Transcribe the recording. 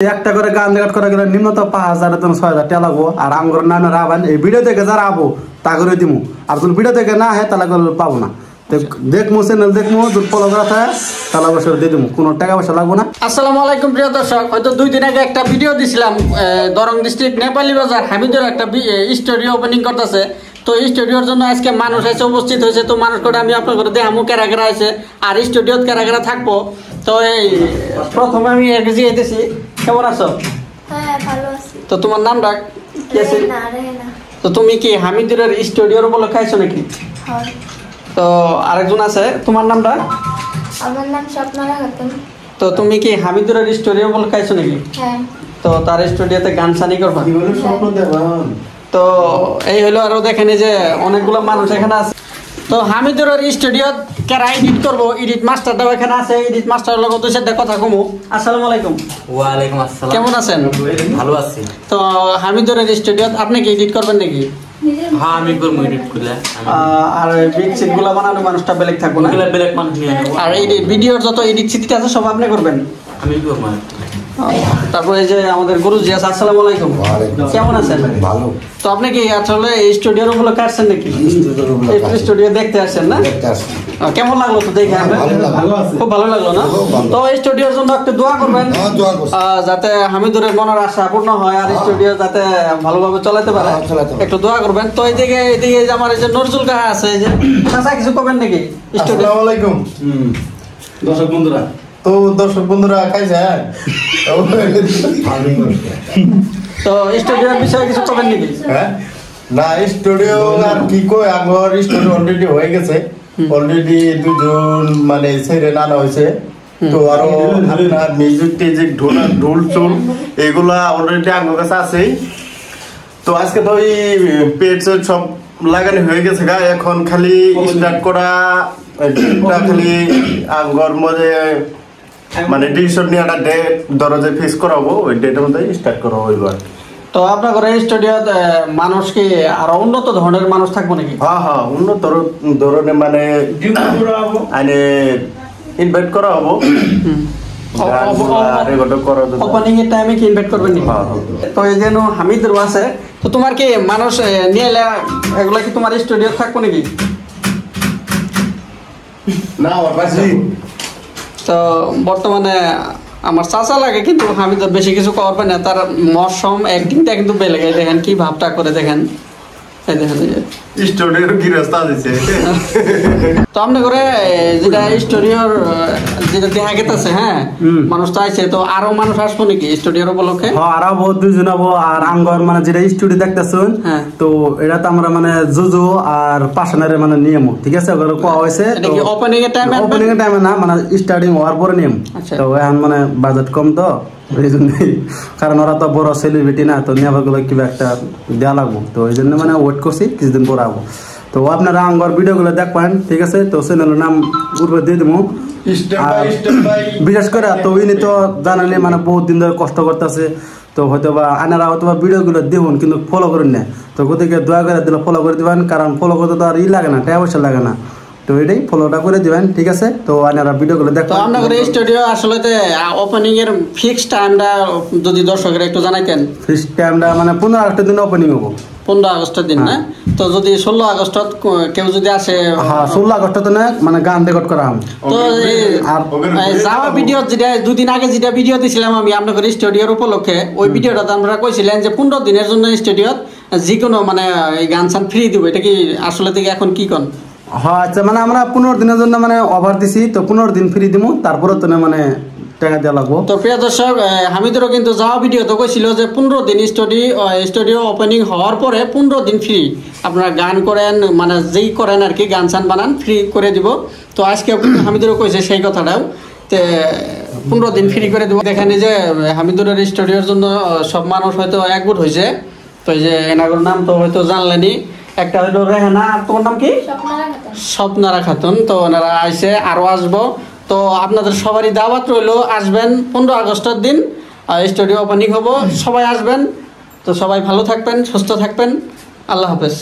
একটা করে গান রেকর্ড করা গেলে নিম্নত ৫,০০০ থেকে ৬,০০০ টাকা লাগবো। আর আমগর নানা রাবান এই ভিডিও থেকে যারা আবো তা করে দিমু। আর তুমি ভিডিও থেকে না হয় তাহলে পাবো না। দেখমু চ্যানেল দেখমু যদি ফলো করা থাকে তাহলে অবশ্যই দিয়ে দিমু, কোনো টাকা পয়সা লাগবো না। আসসালামু আলাইকুম প্রিয় দর্শক, হয়তো ২ দিন আগে একটা ভিডিও দিছিলাম দরং ডিস্ট্রিক্ট নেপালি বাজার হামিদের একটা স্টুডিও ওপেনিং করতেছে। তো এই স্টুডিওর জন্য আজকে মানুষ এসে উপস্থিত হয়েছে। তো মানুষ করে আমি আপনার করে দেখামু কারা কারা আছে আর স্টুডিওত কারা কারা থাকবো। তো এই প্রথমে আমি এক কাছে যেতেছি। কেমন আছো? হ্যাঁ ভালো আছি। তো তোমার নামটা কি আছে? তো তুমি কি হামিদের স্টুডিওর উপলক্ষে আইছো নাকি? হ্যাঁ। তো আরেকজন আছে, তোমার নামটা? আমার নাম স্বপ্নারা খাতুন। তো তুমি কি হামিদের স্টুডিও উপলক্ষে আইছো নাকি? হ্যাঁ। তো তার স্টুডিওতে গান সানি করবা? তো এই হলো, আরো দেখেন যে অনেকগুলো মানুষ এখানে আছে। তো হামিদুর স্টুডিও কারা এডিট করবো, এডিট মাস্টারটাও এখানে আছে। এডিট মাস্টারের লগত সাথে কথা কমু। আসসালামু আলাইকুম। ওয়ালাইকুম আসসালাম। কেমন আছেন? ভালো আছি। তো হামিদুর স্টুডিও আপনি কি এডিট করবেন নাকি? হ্যাঁ আমি করবো এডিট করলে। আর বিগ সিট গুলো বানানো মানুষটা বেলেগ থাকবো না? বেলেগ মানুষ নিয়ে নেবো। আর এই ভিডিওর যত এডিট সিট আছে সব আপনি করবেন? আমি করবো। তারপরে এই যে আমাদের গুরুজি আছে। আসসালামু আলাইকুম। কেমন আছেন? ভালো। তো আপনি কি আসলে এই স্টুডিওর উপলক্ষে আসছেন নাকি? স্টুডিও দেখতে আসছেন না? কেমন লাগলো তো দেখে? খুব ভালো লাগলো না? তো এই স্টুডিওর জন্য একটু দোয়া করবেন যাতে হামিদুরের মনের আশা পূর্ণ হয় আর স্টুডিও যাতে ভালোভাবে চলাতে পারে, একটু দোয়া করবেন। তো এইদিকে আমার এই যে নজরুল কাহা আছে, এই যে চাচা কিছু করবেন নাকি? আসসালামু আলাইকুম দর্শক বন্ধুরা। তো দর্শক বন্ধুরা খাইছেন? তো স্টুডিওর বিষয়ে কিছু করবেন নাকি? হ্যাঁ না, স্টুডিও আর কি কই, আমার স্টুডিও অলরেডি হয়ে গেছে। অলরেডি দুজন মানে ছেড়ে নানা হয়েছে। তো আরো আপনার মিউজিক টিউজিক ঢোল চুল এগুলা অলরেডি আমার কাছে আছে। তো আজকে তো ওই পেজ সব লাগানো হয়ে গেছে গা, এখন খালি স্টার্ট করা খালি আঙ্গর মধ্যে মানে ডিসিশন নিয়ে একটা ডেট দরজে ফিক্স করাবো, ওই ডেটের মধ্যে স্টার্ট করা হইব। তো আপনার ঘরে স্টুডিওতে মানুষ কি আরো উন্নত ধরনের মানুষ থাকবো নাকি? হ্যাঁ হ্যাঁ, উন্নত ধরনের মানে আনে ইনভাইট করা হবো। ওপেনিং এর টাইমে কি ইনভাইট করবেন নাকি? তো এই যেন হামিদুর আছে। তো তোমার কি মানুষ নিয়ে এলে এগুলা কি তোমার স্টুডিও থাকবো নাকি? না তো বর্তমানে আমার চাচা লাগে, কিন্তু হামিদুর বেশি কিছু করবে না। তার মরসম অ্যাক্টিংটা কিন্তু বেলেগ। দেখেন কি ভাবটা করে, দেখেন স্টুডিওর কি রাস্তা দিছে। তো আপনি করে যেটা স্টুডিওর যেটা দেখা গেছে, হ্যাঁ মানুষ তো আইছে। তো আরো মানুষ আসবো নাকি স্টুডিওর উপলক্ষে? হ্যাঁ আরো বহুত দুজন হবো। আর আঙ্গর মানে যেটা স্টুডিও দেখতেছেন, তো এটা তো আমরা মানে জুজু আর পাশানের মানে নিয়ম, ঠিক আছে, ওগুলো কোয়া হয়েছে। ওপেনিং এর টাইমে? ওপেনিং এর টাইমে না, মানে স্টার্টিং হওয়ার পরে নিয়ম। তো এখন মানে বাজেট কম, তো এই জন্যই, কারণ ওরা তো বড় সেলিব্রিটি না, তো নেওয়ার গুলো কিবা একটা দেওয়া লাগবো। তো এই জন্য মানে ওয়েট করছি, কিছুদিন পরে আবো। তো আপনারা আঙ্গর ভিডিও গুলো দেখবেন, ঠিক আছে। তো চ্যানেলের নাম উপরে দিয়ে দেবো। বিশেষ করে তো উনি তো জানালে মানে বহুত দিন ধরে কষ্ট করতেছে। তো হয়তো বা আনারা হয়তো বা ভিডিও গুলো দেখুন কিন্তু ফলো করেন না। তো গতিকে দয়া করে দিলে ফলো করে দিবেন, কারণ ফলো করতে তো আর লাগে না, টাকা পয়সা লাগে না। তো এটাই ফলোটা করে দিবেন, ঠিক আছে। তো আপনারা ভিডিওগুলো দেখো। তো আপনাদের স্টুডিও আসলে ওপেনিং এর ফিক্স টাইমটা যদি দর্শকের একটু জানাইতেন। ফিক্স টাইমটা মানে 15 আগস্টের দিন ওপেনিং হবো। 15 আগস্টের দিন না? তো যদি 16 আগস্ট কেউ যদি আসে? হ্যাঁ 16 আগস্ট না, মানে গান রেকর্ড করা হবে। তো যাওয়া ভিডিও যেটা 2 দিন আগে যেটা ভিডিও দিছিলাম আমি আপনাদের স্টুডিওর উপলক্ষে, ওই ভিডিওটাতে আপনারা কইছিলেন যে 15 দিনের জন্য স্টুডিও যে কোনো মানে এই গান সান ফ্রি দিব। এটা কি আসলে থেকে এখন কি কোন? হ্যাঁ আচ্ছা, মানে আমরা 15 দিনের জন্য মানে অফার দিছি। তো 15 দিন ফ্রি দিব, তারপরে তো মানে টাকা দেওয়া লাগবো। তো প্রিয় দর্শক, হামিদুরও কিন্তু যাওয়া ভিডিও তো কইছিল যে 15 দিন স্টুডিও ওপেনিং হওয়ার পরে 15 দিন ফ্রি। আপনারা গান করেন মানে যেই করেন আর কি, গান সান বানান ফ্রি করে দিব। তো আজকে হামিদুরও কইছে সেই কথাটাও, তে 15 দিন ফ্রি করে দিব। দেখেন যে হামিদুরের স্টুডিওর জন্য সব মানুষ হয়তো একগুট হয়েছে। তো এই যে এনাগুলোর নাম তো হয়তো জানলেনি। একটা হইলো রেহানা, আর তোমার নাম কি? স্বপ্নারা খাতুন। তো ওনারা আইসে, আরো আসবো। তো আপনাদের সবারই দাওয়াত রইলো, আসবেন 15 আগস্টের দিন স্টুডিও ওপেনিং হবো, সবাই আসবেন। তো সবাই ভালো থাকবেন, সুস্থ থাকবেন। আল্লাহ হাফেজ।